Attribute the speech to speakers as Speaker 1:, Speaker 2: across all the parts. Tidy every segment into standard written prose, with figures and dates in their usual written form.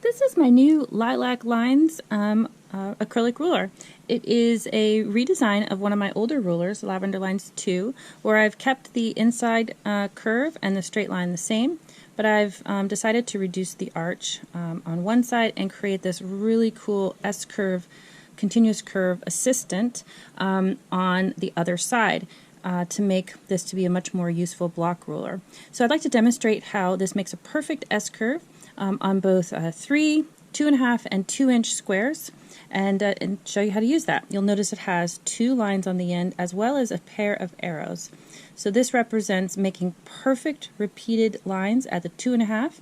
Speaker 1: This is my new Lilac Lines acrylic ruler. It is a redesign of one of my older rulers, Lavender Lines 2, where I've kept the inside curve and the straight line the same, but I've decided to reduce the arch on one side and create this really cool S-curve, continuous curve assistant on the other side. To make this to be a much more useful block ruler. So I'd like to demonstrate how this makes a perfect S-curve on both 3, 2.5, and 2-inch squares, and show you how to use that. You'll notice it has 2 lines on the end as well as a pair of arrows. So this represents making perfect repeated lines at the 2.5,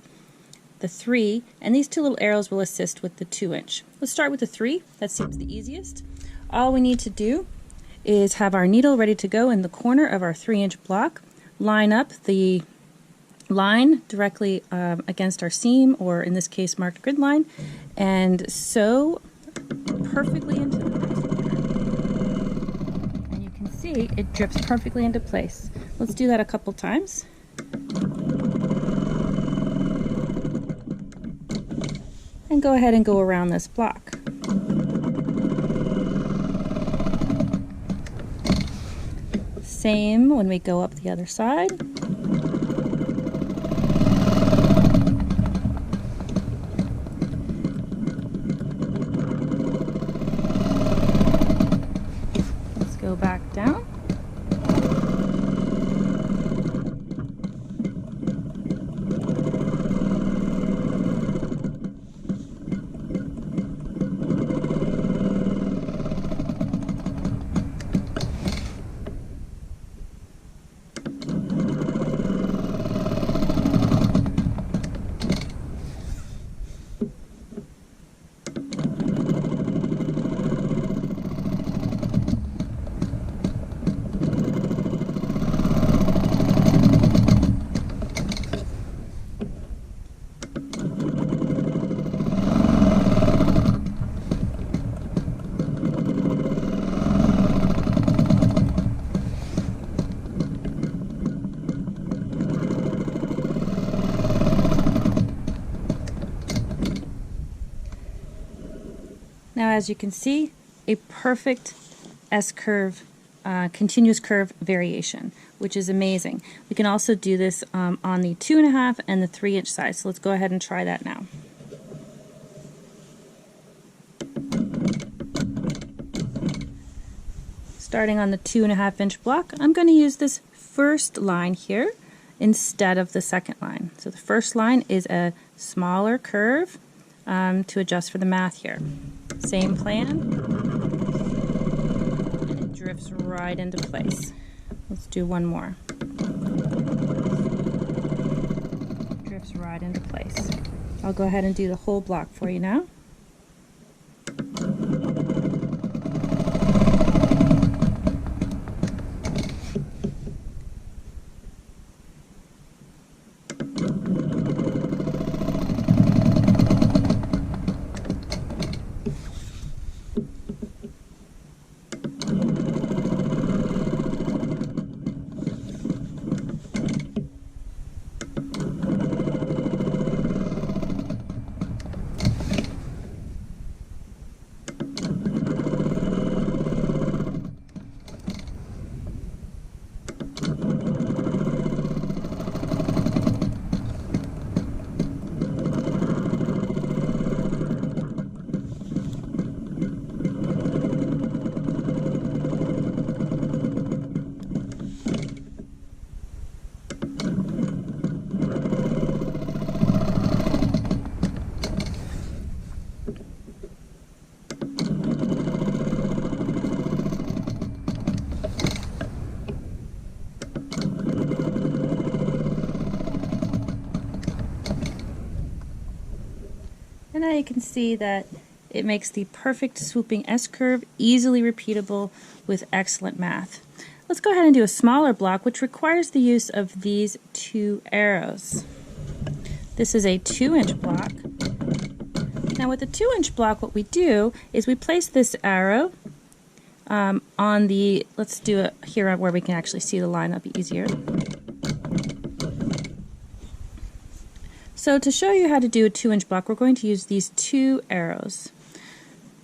Speaker 1: the 3, and these 2 little arrows will assist with the 2-inch. Let's start with the 3. That seems the easiest. All we need to do is have our needle ready to go in the corner of our 3-inch block, line up the line directly against our seam, or in this case marked grid line, and sew perfectly into the first corner. And you can see it drips perfectly into place. Let's do that a couple times. And go ahead and go around this block. Same when we go up the other side. Let's go back down. Now, as you can see, a perfect S-curve, continuous curve variation, which is amazing. We can also do this on the 2.5 and the 3-inch side, so let's go ahead and try that now. Starting on the 2.5-inch block, I'm going to use this first line here instead of the second line. So the first line is a smaller curve to adjust for the math here. Same plan, and it drifts right into place. Let's do one more. Drifts right into place. I'll go ahead and do the whole block for you now. And now you can see that it makes the perfect swooping S-curve, easily repeatable with excellent math. Let's go ahead and do a smaller block, which requires the use of these 2 arrows. This is a 2-inch block. Now with the 2-inch block, what we do is we place this arrow on the, let's do it here where we can actually see the line, that'll be easier. So to show you how to do a 2-inch block, we're going to use these 2 arrows.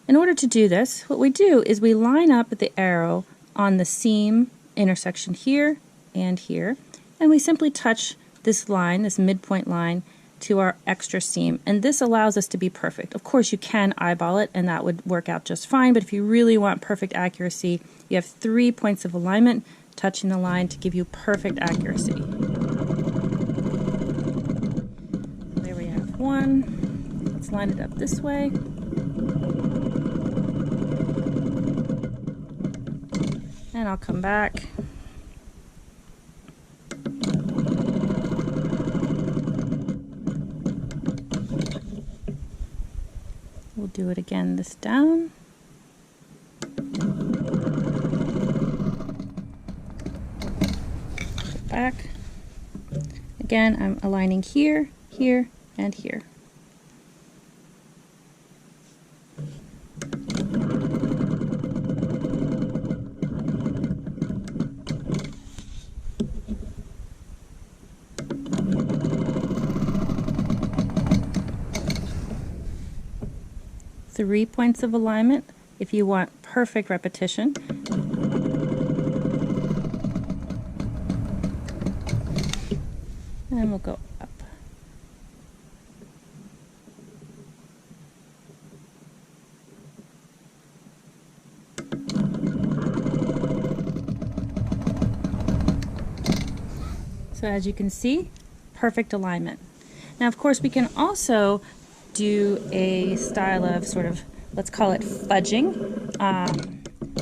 Speaker 1: In order to do this, what we do is we line up the arrow on the seam intersection here and here, and we simply touch this line, this midpoint line, to our extra seam, and this allows us to be perfect. Of course, you can eyeball it and that would work out just fine, but if you really want perfect accuracy, you have 3 points of alignment touching the line to give you perfect accuracy. There we have one. Let's line it up this way. And I'll come back. We'll do it again this down. Back. Again, I'm aligning here, here, and here. Three points of alignment if you want perfect repetition. And we'll go up. So as you can see, perfect alignment. Now of course we can also do a style of sort of, let's call it fudging,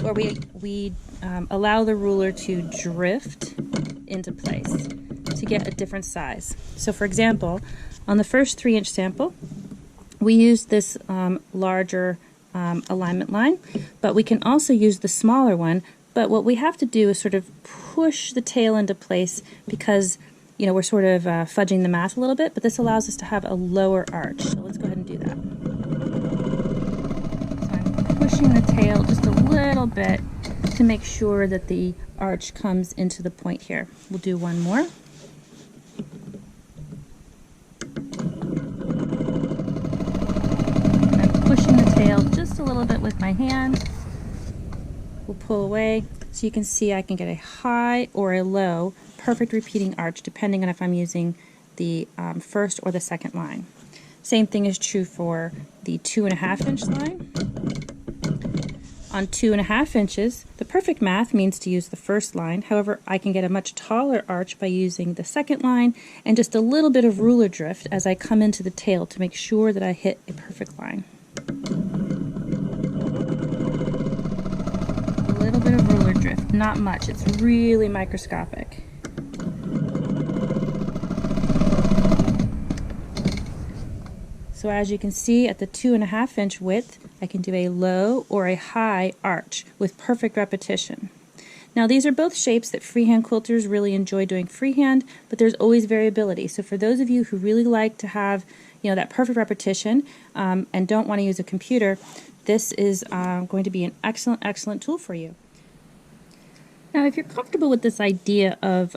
Speaker 1: where we allow the ruler to drift into place to get a different size. So for example, on the first 3-inch sample, we used this larger alignment line, but we can also use the smaller one, but what we have to do is sort of push the tail into place because we're sort of fudging the math a little bit, but this allows us to have a lower arch. So let's go ahead and do that. So I'm pushing the tail just a little bit to make sure that the arch comes into the point here. We'll do one more. I'm pushing the tail just a little bit with my hand. We'll pull away so you can see I can get a high or a low perfect repeating arch depending on if I'm using the first or the second line. Same thing is true for the 2.5-inch line. On 2.5 inches, the perfect math means to use the first line. However, I can get a much taller arch by using the second line and just a little bit of ruler drift as I come into the tail to make sure that I hit a perfect line. A little bit of ruler drift, not much. It's really microscopic. So as you can see at the 2.5-inch width, I can do a low or a high arch with perfect repetition. Now these are both shapes that freehand quilters really enjoy doing freehand, but there's always variability. So for those of you who really like to have that perfect repetition and don't want to use a computer, this is going to be an excellent tool for you. Now if you're comfortable with this idea of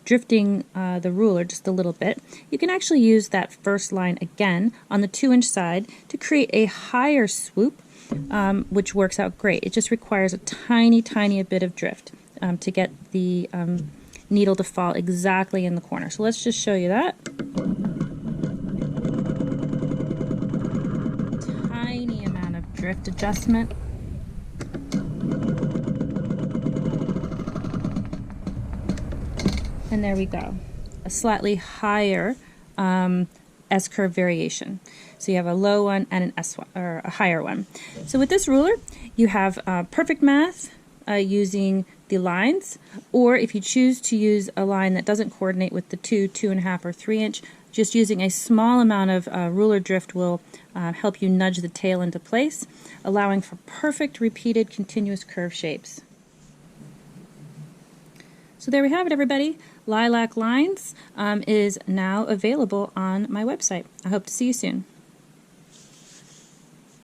Speaker 1: drifting the ruler just a little bit, you can actually use that first line again on the 2-inch side to create a higher swoop, which works out great. It just requires a tiny bit of drift to get the needle to fall exactly in the corner. So let's just show you that. Tiny amount of drift adjustment. And there we go, a slightly higher S-curve variation. So you have a low one and an S one, or a higher one. So with this ruler, you have perfect math using the lines, or if you choose to use a line that doesn't coordinate with the 2, 2.5, or 3-inch, just using a small amount of ruler drift will help you nudge the tail into place, allowing for perfect repeated continuous curve shapes. So there we have it, everybody. Lilac Lines is now available on my website. I hope to see you soon.